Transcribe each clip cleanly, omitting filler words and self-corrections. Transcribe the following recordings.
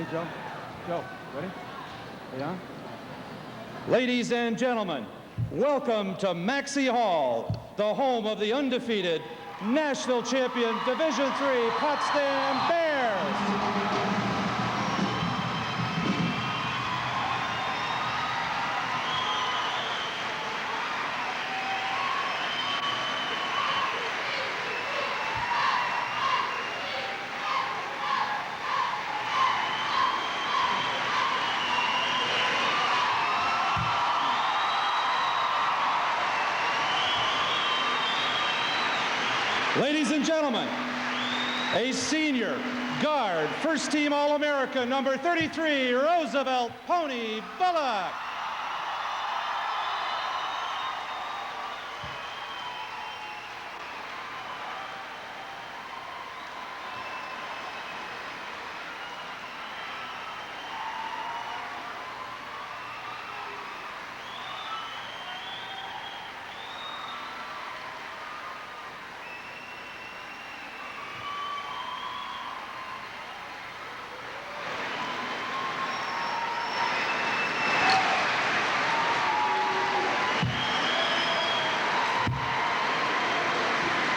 Ready, Joe? Joe, ready? Are you on? Ladies and gentlemen, welcome to Maxey Hall, the home of the undefeated national champion Division III Potsdam Bears. Ladies and gentlemen, a senior guard, first team All-America, number 33, Roosevelt Pony Bullock.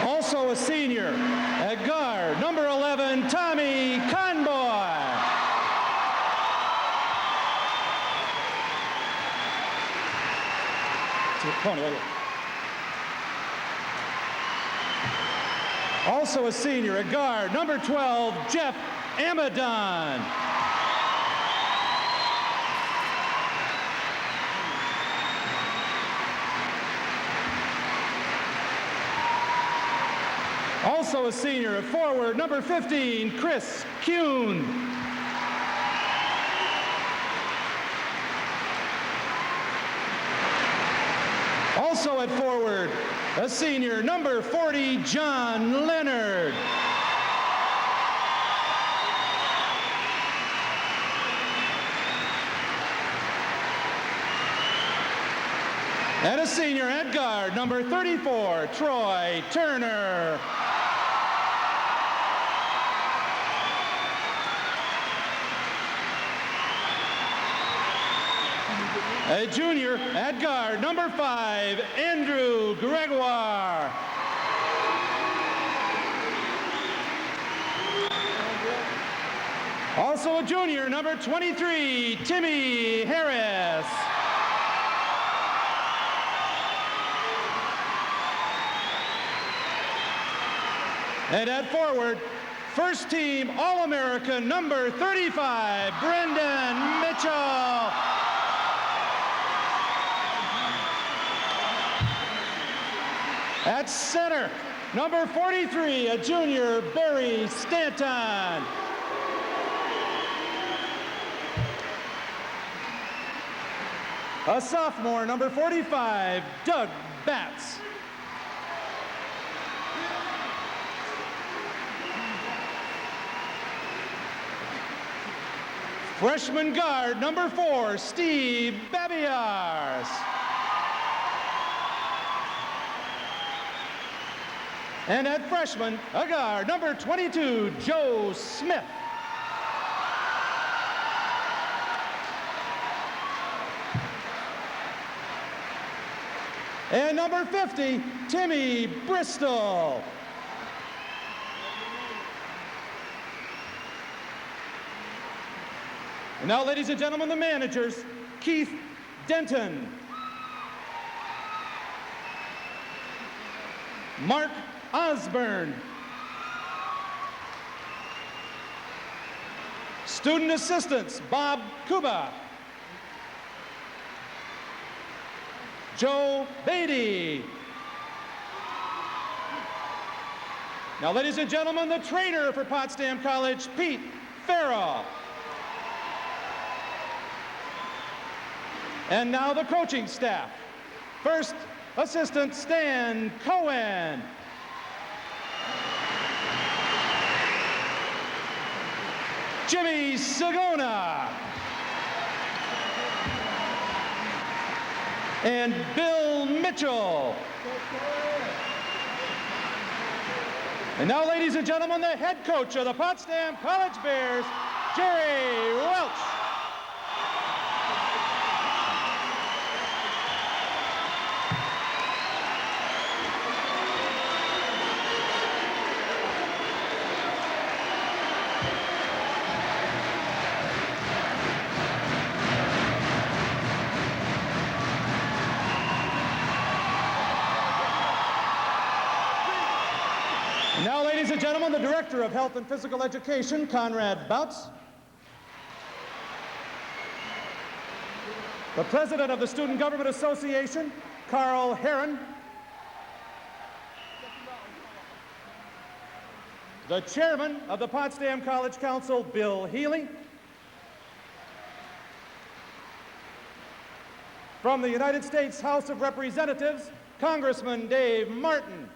Also a senior at guard, number 11, Tommy Conboy. Also a senior at guard, number 12, Jeff Amadon. Also a senior at forward, number 15, Chris Kuhn. Also at forward, a senior, number 40, John Leonard. And a senior at guard, number 34, Troy Turner. A junior at guard, number 5, Andrew Gregoire. Also a junior, number 23, Timmy Harris. And at forward, first team All-American, number 35, Brendan Mitchell. At center, number 43, a junior, Barry Stanton. A sophomore, number 45, Doug Batts. Freshman guard, number 4, Steve Babiars. And at freshman, a guard, number 22, Joe Smith. And number 50, Timmy Bristol. And now, ladies and gentlemen, the managers, Keith Denton, Mark Osborne, student assistants, Bob Kuba, Joe Beatty. Now, ladies and gentlemen, the trainer for Potsdam College, Pete Farrell. And now the coaching staff. First assistant, Stan Cohen. Jimmy Sagona. And Bill Mitchell. And now, ladies and gentlemen, the head coach of the Potsdam College Bears, Jerry Welsh. Now, ladies and gentlemen, the Director of Health and Physical Education, Conrad Boutz. The President of the Student Government Association, Carl Heron. The Chairman of the Potsdam College Council, Bill Healy. From the United States House of Representatives, Congressman Dave Martin.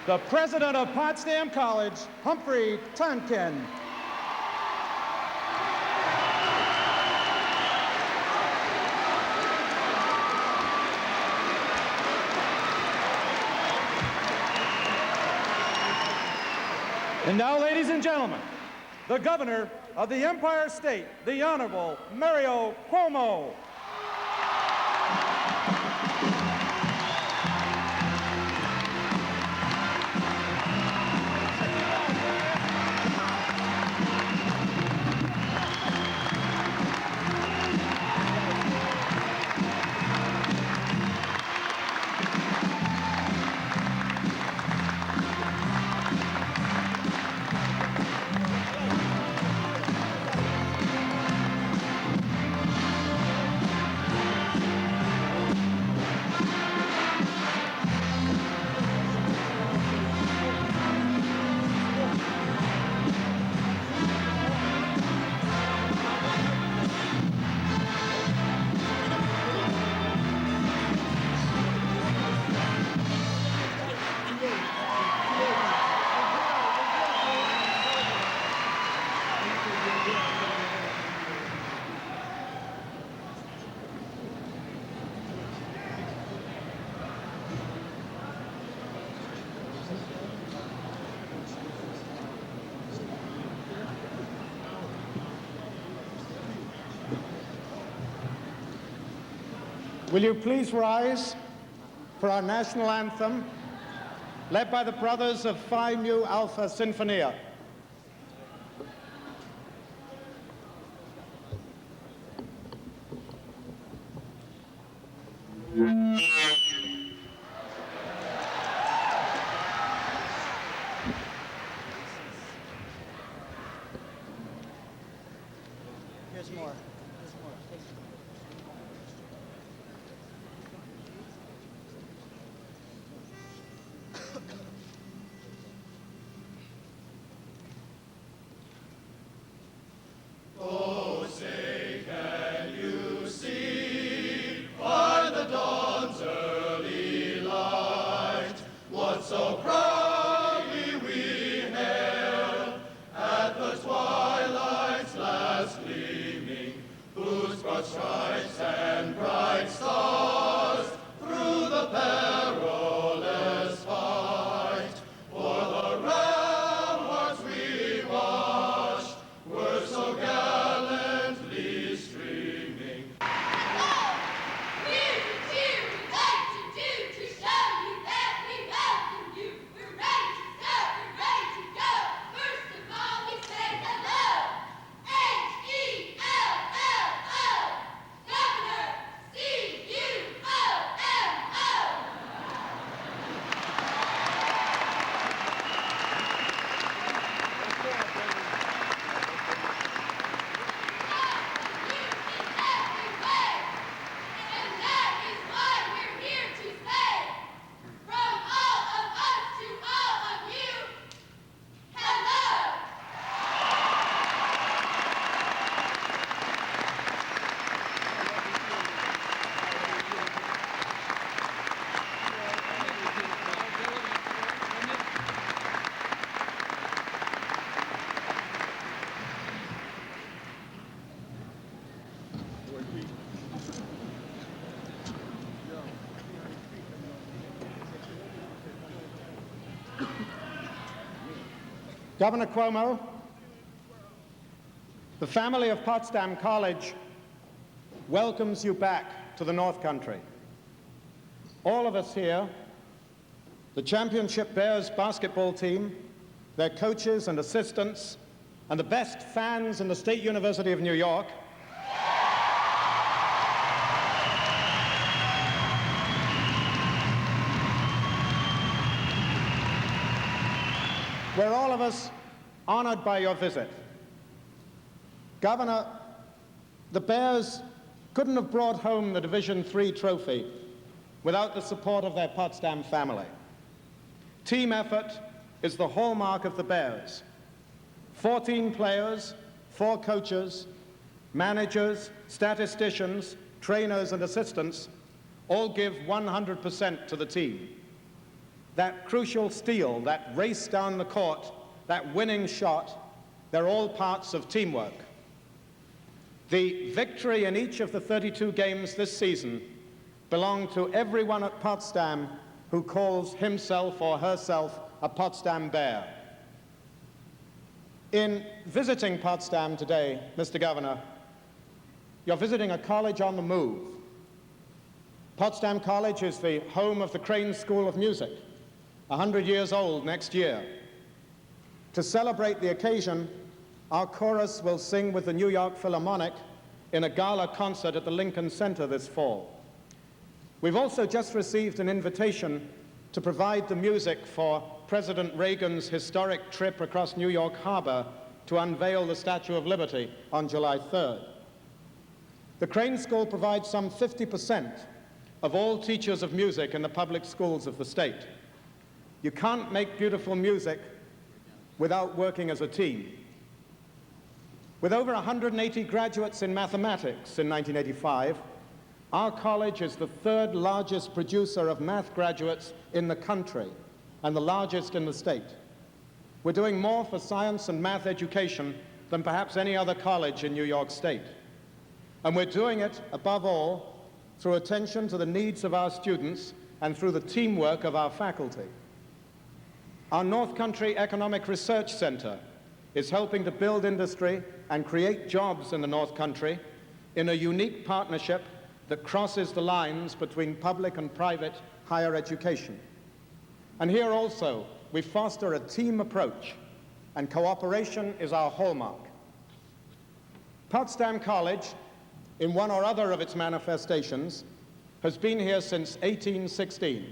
The President of Potsdam College, Humphrey Tonkin. And now, ladies and gentlemen, the Governor of the Empire State, the Honorable Mario Cuomo. Will you please rise for our national anthem, led by the brothers of Phi Mu Alpha Sinfonia. Here's more. Oh, say, can you see by the dawn's early light what so proudly we hailed at the twilight's last gleaming, whose broad Governor Cuomo, the family of Potsdam College welcomes you back to the North Country. All of us here, the Championship Bears basketball team, their coaches and assistants, and the best fans in the State University of New York, we're all of us honored by your visit. Governor, the Bears couldn't have brought home the Division III trophy without the support of their Potsdam family. Team effort is the hallmark of the Bears. 14 players, 4 coaches, managers, statisticians, trainers, and assistants all give 100% to the team. That crucial steal, that race down the court, that winning shot, they're all parts of teamwork. The victory in each of the 32 games this season belonged to everyone at Potsdam who calls himself or herself a Potsdam Bear. In visiting Potsdam today, Mr. Governor, you're visiting a college on the move. Potsdam College is the home of the Crane School of Music, 100 years old next year. To celebrate the occasion, our chorus will sing with the New York Philharmonic in a gala concert at the Lincoln Center this fall. We've also just received an invitation to provide the music for President Reagan's historic trip across New York Harbor to unveil the Statue of Liberty on July 3rd. The Crane School provides some 50% of all teachers of music in the public schools of the state. You can't make beautiful music without working as a team. With over 180 graduates in mathematics in 1985, our college is the 3rd largest producer of math graduates in the country and the largest in the state. We're doing more for science and math education than perhaps any other college in New York State. And we're doing it, above all, through attention to the needs of our students and through the teamwork of our faculty. Our North Country Economic Research Center is helping to build industry and create jobs in the North Country in a unique partnership that crosses the lines between public and private higher education. And here also, we foster a team approach, and cooperation is our hallmark. Potsdam College, in one or other of its manifestations, has been here since 1816,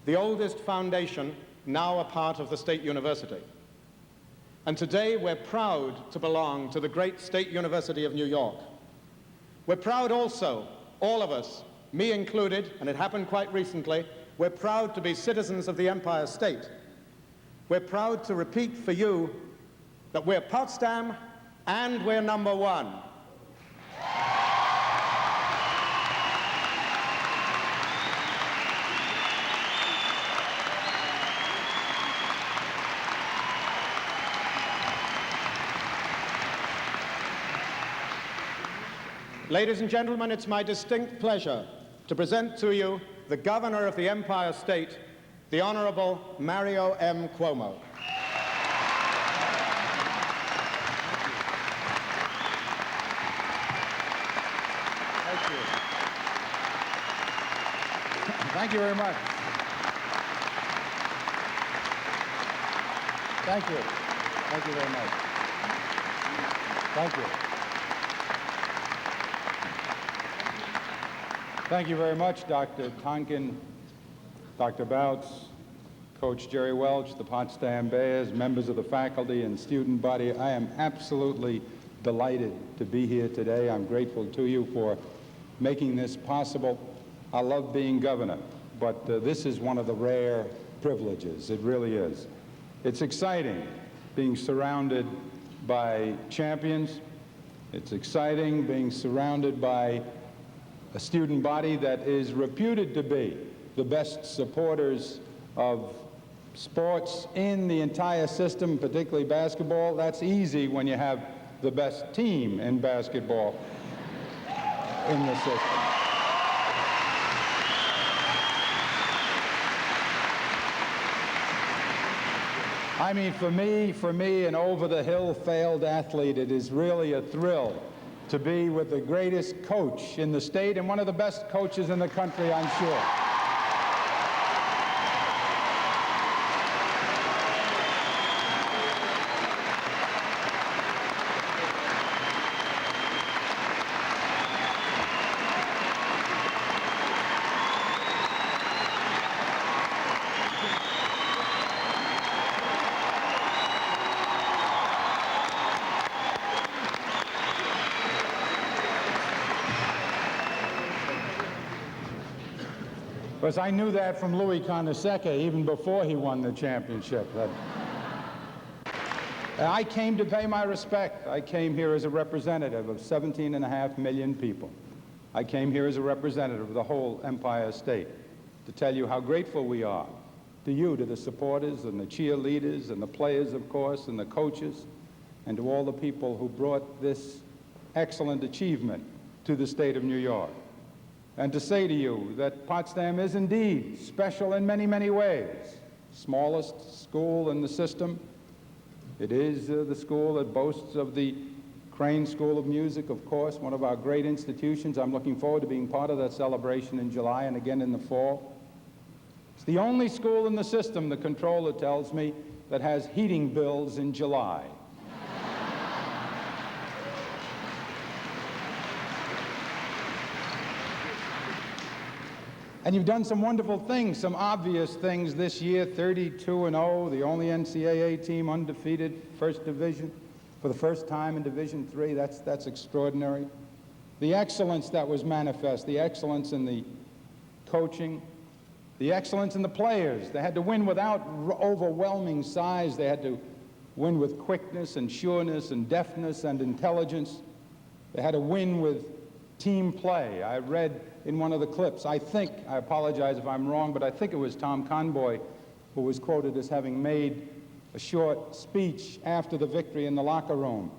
the oldest foundation now a part of the State University. And today we're proud to belong to the great State University of New York. We're proud also, all of us, me included, and it happened quite recently, we're proud to be citizens of the Empire State. We're proud to repeat for you that we're Potsdam and we're number one. Ladies and gentlemen, it's my distinct pleasure to present to you the Governor of the Empire State, the Honorable Mario M. Cuomo. Thank you. Thank you very much. Thank you. Thank you very much. Thank you. Thank you very much, Dr. Tonkin, Dr. Bouts, Coach Jerry Welsh, the Potsdam Bears, members of the faculty and student body. I am absolutely delighted to be here today. I'm grateful to you for making this possible. I love being governor, but this is one of the rare privileges. It really is. It's exciting being surrounded by champions. It's exciting being surrounded by a student body that is reputed to be the best supporters of sports in the entire system, particularly basketball. That's easy when you have the best team in basketball in the system. I mean, for me, an over-the-hill failed athlete, it is really a thrill to be with the greatest coach in the state and one of the best coaches in the country, I'm sure. Because I knew that from Louis Conosecca even before he won the championship. I came to pay my respect. I came here as a representative of 17.5 million people. I came here as a representative of the whole Empire State to tell you how grateful we are to you, to the supporters and the cheerleaders and the players, of course, and the coaches, and to all the people who brought this excellent achievement to the state of New York. And to say to you that Potsdam is indeed special in many, many ways. Smallest school in the system. It is the school that boasts of the Crane School of Music, of course, one of our great institutions. I'm looking forward to being part of that celebration in July and again in the fall. It's the only school in the system, the controller tells me, that has heating bills in July. And you've done some wonderful things, some obvious things this year, 32-0, the only NCAA team undefeated, first division, for the first time in Division III. That's extraordinary. The excellence that was manifest, the excellence in the coaching, the excellence in the players. They had to win without overwhelming size. They had to win with quickness and sureness and deftness and intelligence. They had to win with team play. I read in one of the clips, I apologize if I'm wrong, but I think it was Tom Conboy who was quoted as having made a short speech after the victory in the locker room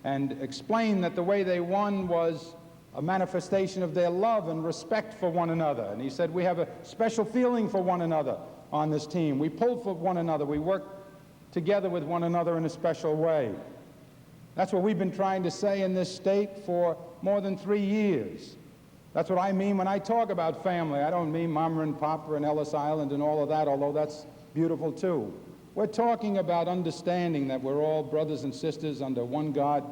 and explained that the way they won was a manifestation of their love and respect for one another. And he said, we have a special feeling for one another on this team. We pull for one another. We work together with one another in a special way. That's what we've been trying to say in this state for more than 3 years. That's what I mean when I talk about family. I don't mean Mama and Papa and Ellis Island and all of that, although that's beautiful too. We're talking about understanding that we're all brothers and sisters under one God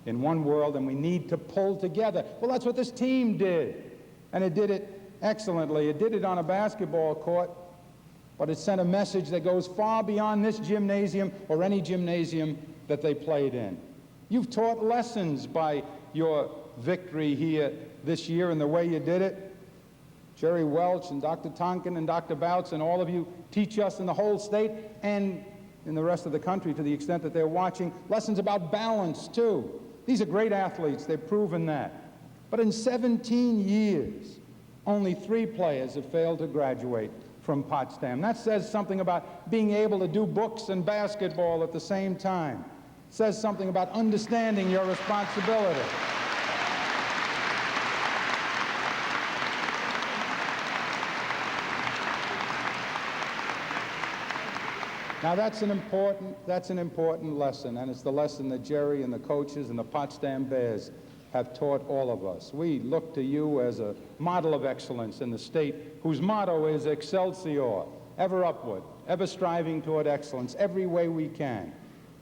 in one world, and we need to pull together. Well, that's what this team did, and it did it excellently. It did it on a basketball court, but it sent a message that goes far beyond this gymnasium or any gymnasium that they played in. You've taught lessons by your victory here this year and the way you did it. Jerry Welsh and Dr. Tonkin and Dr. Bouts and all of you teach us in the whole state and in the rest of the country, to the extent that they're watching, lessons about balance too. These are great athletes, they've proven that. But in 17 years, only 3 players have failed to graduate from Potsdam. That says something about being able to do books and basketball at the same time. It says something about understanding your responsibility. Now that's an important lesson, and it's the lesson that Jerry and the coaches and the Potsdam Bears have taught all of us. We look to you as a model of excellence in the state whose motto is Excelsior, ever upward, ever striving toward excellence, every way we can.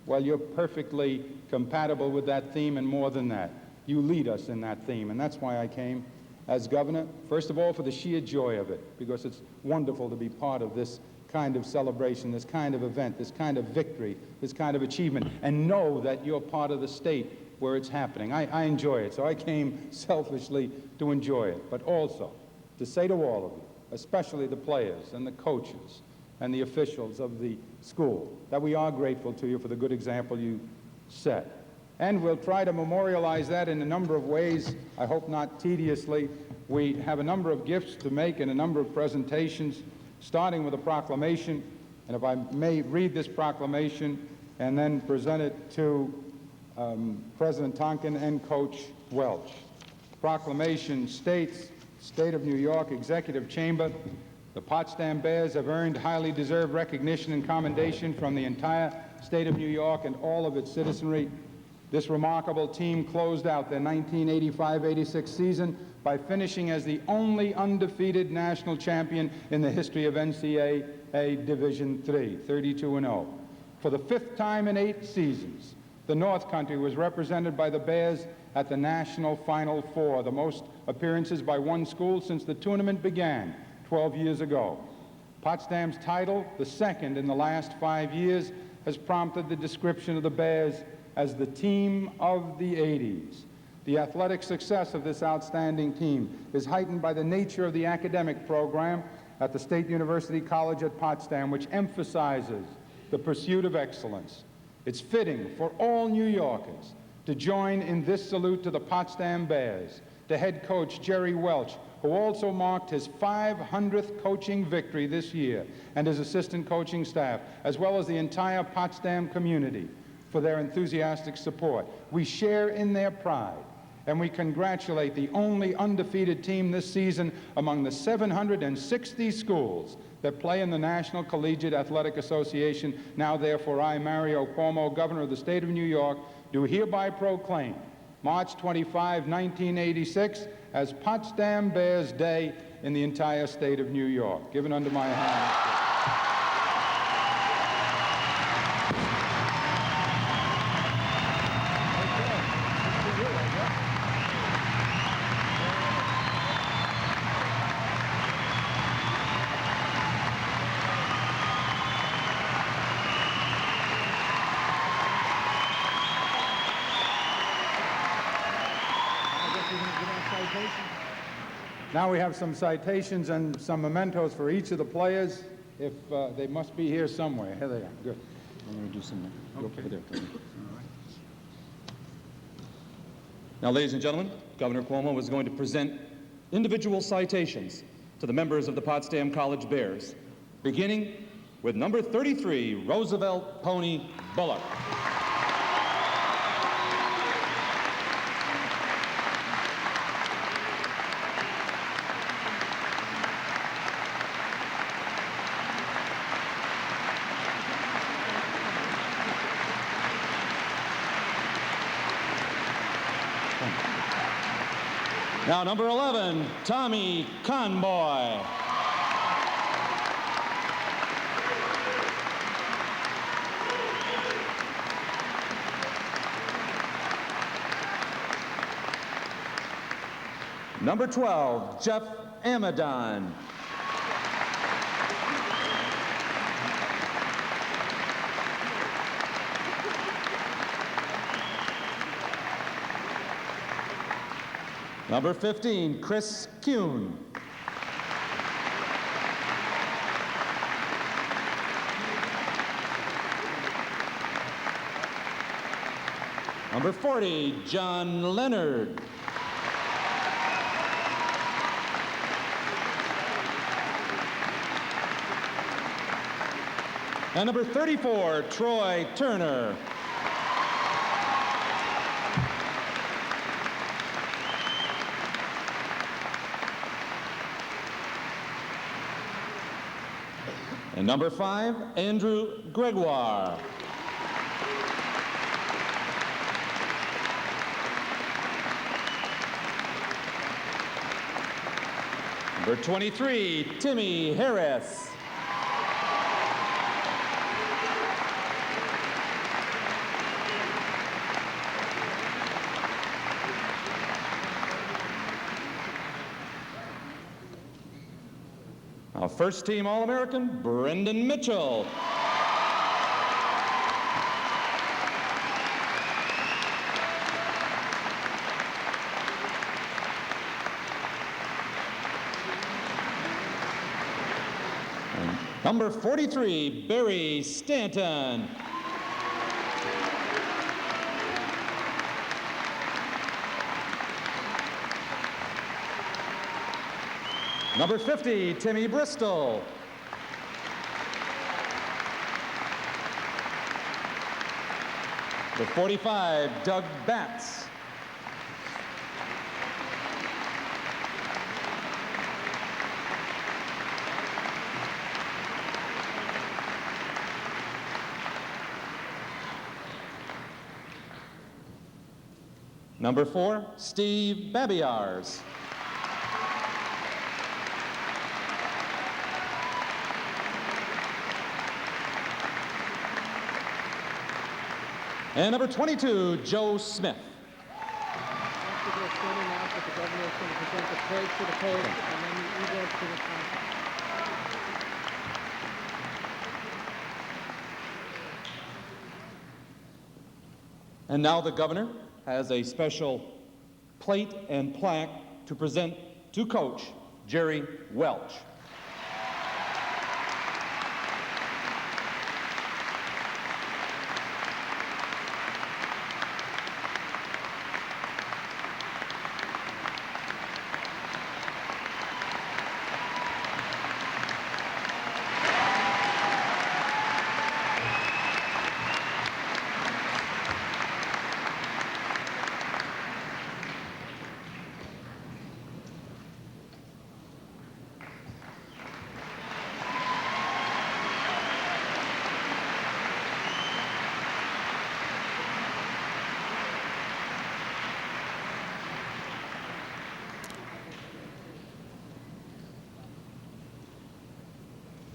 Well, you're perfectly compatible with that theme, and more than that, you lead us in that theme, and that's why I came as governor, first of all for the sheer joy of it, because it's wonderful to be part of this kind of celebration, this kind of event, this kind of victory, this kind of achievement, and know that you're part of the state where it's happening. I enjoy it, so I came selfishly to enjoy it, but also to say to all of you, especially the players and the coaches and the officials of the school, that we are grateful to you for the good example you set. And we'll try to memorialize that in a number of ways, I hope not tediously. We have a number of gifts to make and a number of presentations, starting with a proclamation, and if I may read this proclamation and then present it to President Tonkin and Coach Welsh. Proclamation states, State of New York Executive Chamber, The Potsdam Bears have earned highly deserved recognition and commendation from the entire state of New York and all of its citizenry. This remarkable team closed out their 1985-86 season by finishing as the only undefeated national champion in the history of NCAA Division III, 32-0. For the 5th time in 8 seasons, the North Country was represented by the Bears at the National Final Four, the most appearances by one school since the tournament began 12 years ago. Potsdam's title, the second in the last 5 years, has prompted the description of the Bears as the team of the 80s. The athletic success of this outstanding team is heightened by the nature of the academic program at the State University College at Potsdam, which emphasizes the pursuit of excellence. It's fitting for all New Yorkers to join in this salute to the Potsdam Bears, to head coach Jerry Welsh, who also marked his 500th coaching victory this year, and his assistant coaching staff, as well as the entire Potsdam community, for their enthusiastic support. We share in their pride, and we congratulate the only undefeated team this season among the 760 schools that play in the National Collegiate Athletic Association. Now, therefore, I, Mario Cuomo, Governor of the State of New York, do hereby proclaim March 25, 1986, as Potsdam Bears Day in the entire state of New York. Given under my hand. Now we have some citations and some mementos for each of the players. If they must be here somewhere. Here they are. Good. I'm going to do some. Okay. Over there. Now, ladies and gentlemen, Governor Cuomo is going to present individual citations to the members of the Potsdam College Bears, beginning with number 33, Roosevelt Pony Bullock. Now, number 11, Tommy Conboy. Number 12, Jeff Amadon. Number 15, Chris Kuhn. Number 40, John Leonard. And number 34, Troy Turner. And number 5, Andrew Gregoire. Number 23, Timmy Harris. Our first team All-American, Brendan Mitchell. And number 43, Barry Stanton. Number 50, Timmy Bristol. Number 45, Doug Batts. Number 4, Steve Babiars. And number 22, Joe Smith. And now the governor has a special plate and plaque to present to Coach Jerry Welsh.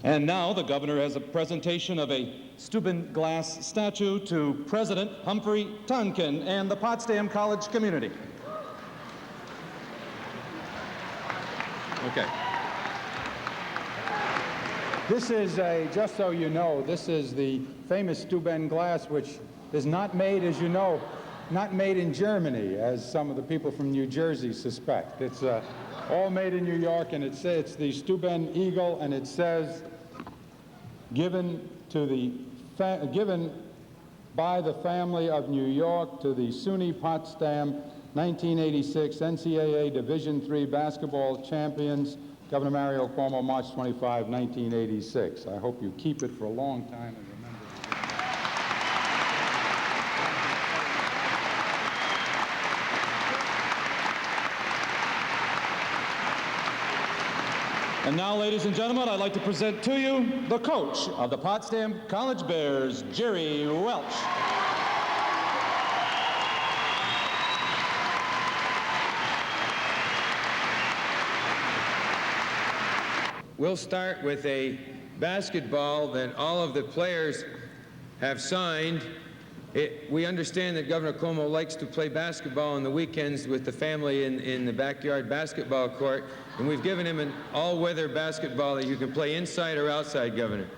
And now the governor has a presentation of a Steuben glass statue to President Humphrey Tonkin and the Potsdam College community. Okay. This is just so you know, this is the famous Steuben glass, which is not made, as you know, not made in Germany, as some of the people from New Jersey suspect. It's all made in New York, and it's the Steuben Eagle, and it says, given by the family of New York to the SUNY Potsdam 1986 NCAA Division III basketball champions, Governor Mario Cuomo, March 25, 1986. I hope you keep it for a long time and remember. And now, ladies and gentlemen, I'd like to present to you the coach of the Potsdam College Bears, Jerry Welsh. We'll start with a basketball that all of the players have signed. We understand that Governor Cuomo likes to play basketball on the weekends with the family in the backyard basketball court, and we've given him an all-weather basketball that you can play inside or outside, Governor.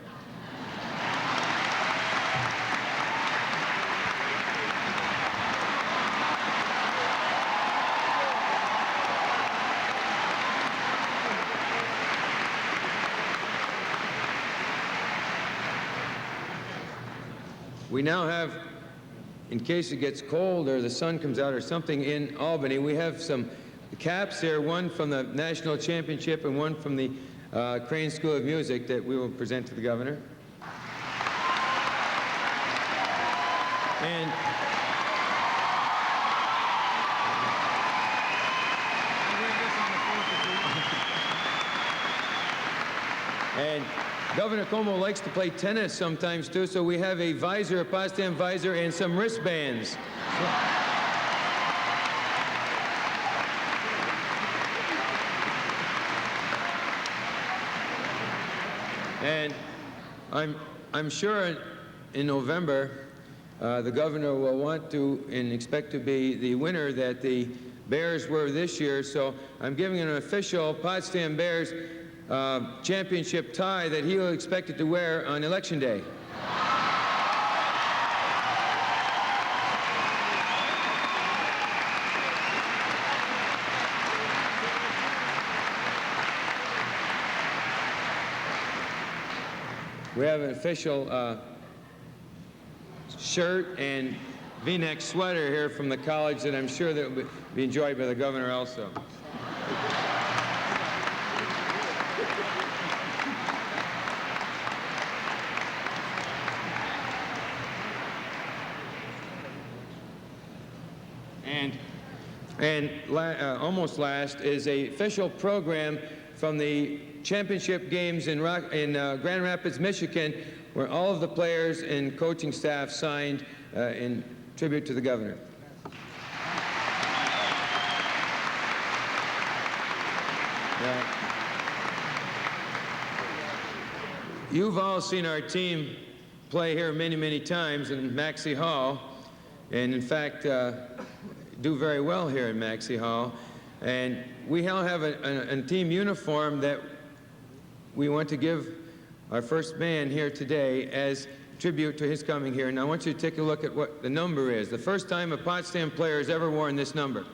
We now have, in case it gets cold or the sun comes out or something in Albany, we have some caps there, one from the national championship and one from the Crane School of Music that we will present to the governor. And Governor Cuomo likes to play tennis sometimes too, so we have a visor, a Potsdam visor, and some wristbands. And I'm sure in November the governor will want to and expect to be the winner that the Bears were this year, so I'm giving an official Potsdam Bears championship tie that he'll expect it to wear on Election Day. We have an official shirt and V-neck sweater here from the college that I'm sure that will be enjoyed by the governor also. And almost last is a official program from the championship games in Grand Rapids, Michigan, where all of the players and coaching staff signed in tribute to the governor. You've all seen our team play here many, many times in Maxey Hall, and in fact, do very well here in Maxey Hall. And we all have a team uniform that we want to give our first man here today as tribute to his coming here. And I want you to take a look at what the number is. The first time a Potsdam player has ever worn this number.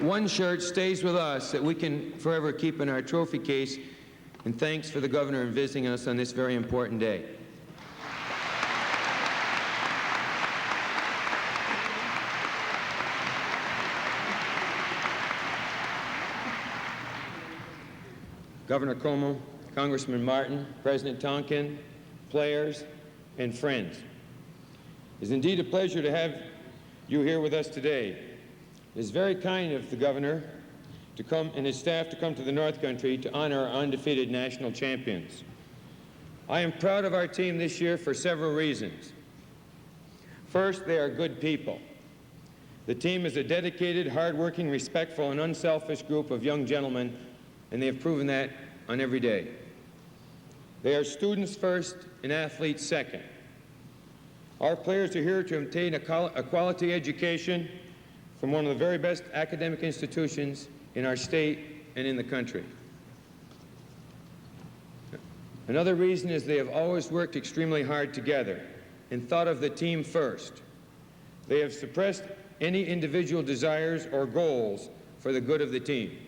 One shirt stays with us that we can forever keep in our trophy case, and thanks for the governor in visiting us on this very important day. Governor Cuomo, Congressman Martin, President Tonkin, players, and friends. It is indeed a pleasure to have you here with us today. It is very kind of the governor to come and his staff to come to the North Country to honor our undefeated national champions. I am proud of our team this year for several reasons. First, they are good people. The team is a dedicated, hardworking, respectful, and unselfish group of young gentlemen, and they have proven that on every day. They are students first and athletes second. Our players are here to obtain a quality education from one of the very best academic institutions in our state and in the country. Another reason is they have always worked extremely hard together and thought of the team first. They have suppressed any individual desires or goals for the good of the team.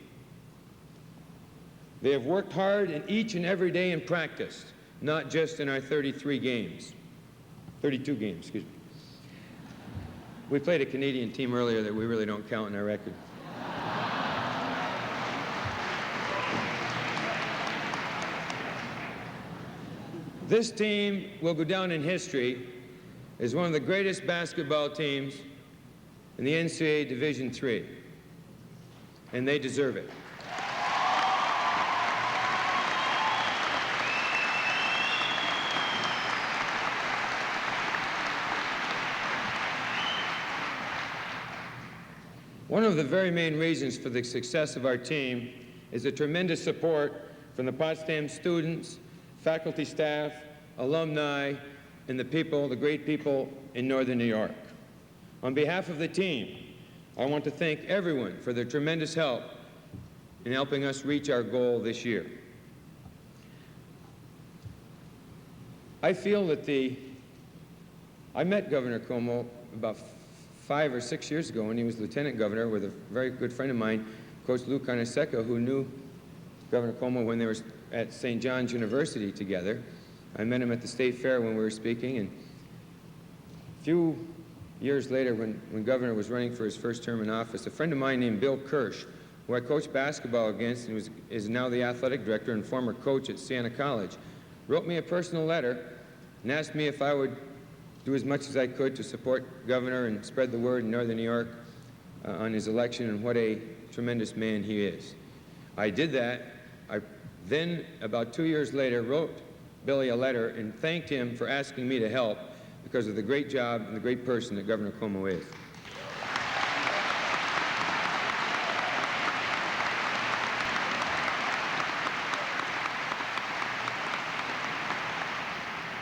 They have worked hard in each and every day in practice, not just in our 32 games, excuse me. We played a Canadian team earlier that we really don't count in our record. This team will go down in history as one of the greatest basketball teams in the NCAA Division III, and they deserve it. One of the very main reasons for the success of our team is the tremendous support from the Potsdam students, faculty, staff, alumni, and the people, the great people in Northern New York. On behalf of the team, I want to thank everyone for their tremendous help in helping us reach our goal this year. I feel that I met Governor Cuomo about 5 or 6 years ago when he was lieutenant governor with a very good friend of mine, Coach Lou Carnesecca, who knew Governor Cuomo when they were at St. John's University together. I met him at the State Fair when we were speaking, and a few years later when Governor was running for his first term in office, a friend of mine named Bill Kirsch, who I coached basketball against and is now the athletic director and former coach at Siena College, wrote me a personal letter and asked me if I would do as much as I could to support Governor and spread the word in Northern New York on his election and what a tremendous man he is. I did that. I then, about 2 years later, wrote Billy a letter and thanked him for asking me to help because of the great job and the great person that Governor Cuomo is.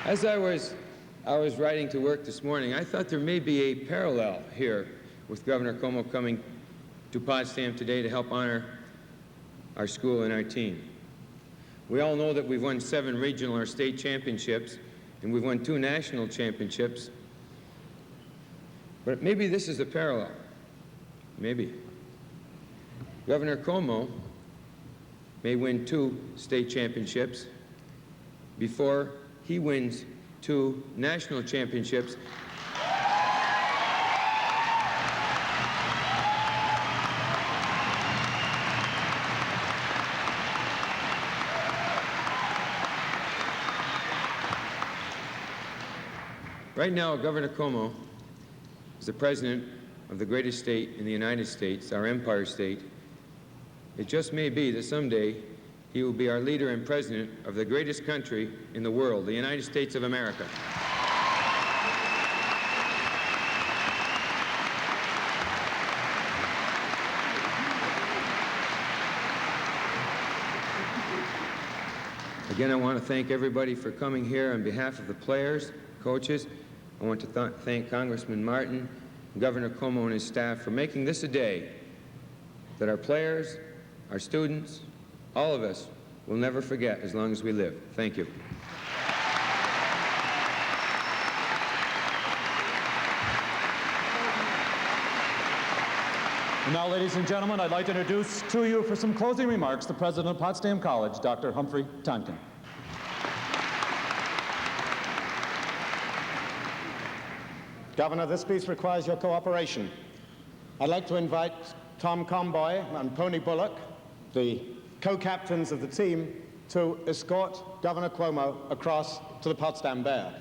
As I was riding to work this morning, I thought there may be a parallel here with Governor Cuomo coming to Potsdam today to help honor our school and our team. We all know that we've won 7 regional or state championships, and we've won 2 national championships. But maybe this is a parallel. Maybe. Governor Cuomo may win 2 state championships before he wins 2 national championships. Right now, Governor Cuomo is the president of the greatest state in the United States, our empire state. It just may be that someday he will be our leader and president of the greatest country in the world, the United States of America. Again, I want to thank everybody for coming here on behalf of the players, coaches. I want to thank Congressman Martin, Governor Cuomo and his staff for making this a day that our players, our students, all of us will never forget as long as we live. Thank you. And now, ladies and gentlemen, I'd like to introduce to you for some closing remarks the president of Potsdam College, Dr. Humphrey Tonkin. Governor, this piece requires your cooperation. I'd like to invite Tom Comboy and Pony Bullock, the co-captains of the team, to escort Governor Cuomo across to the Potsdam Bear.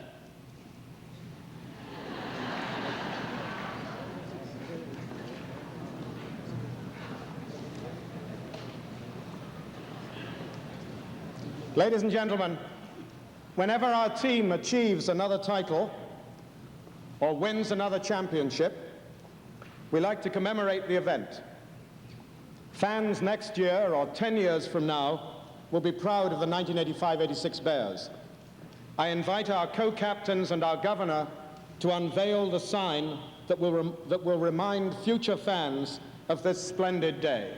Ladies and gentlemen, whenever our team achieves another title or wins another championship, we like to commemorate the event. Fans next year or 10 years from now will be proud of the 1985-86 Bears. I invite our co-captains and our governor to unveil the sign that will remind future fans of this splendid day.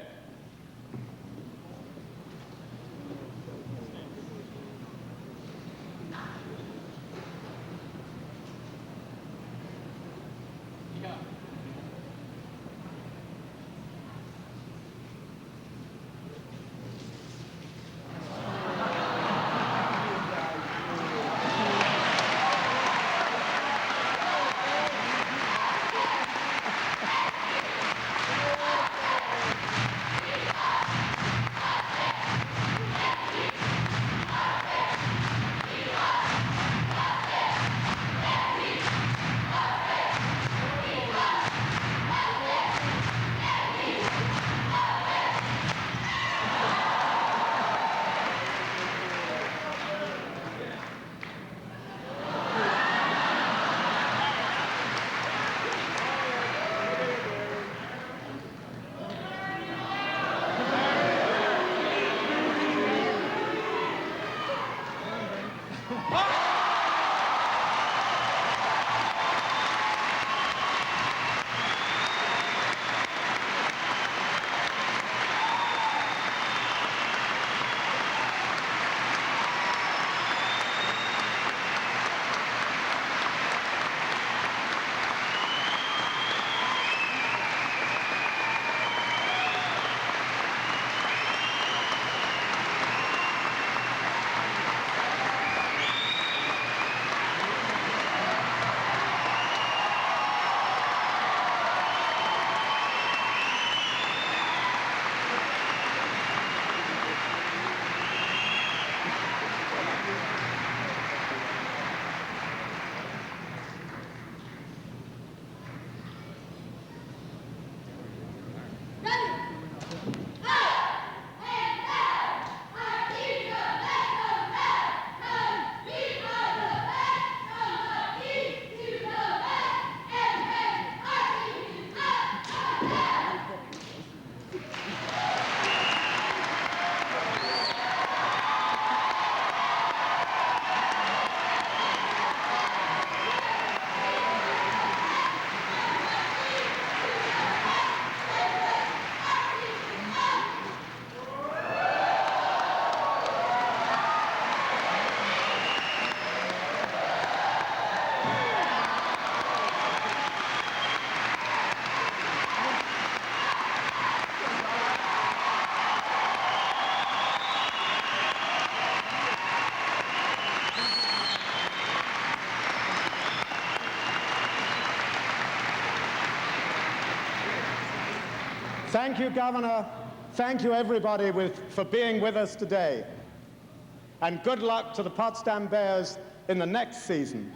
Thank you, Governor. Thank you, everybody, for being with us today. And good luck to the Potsdam Bears in the next season.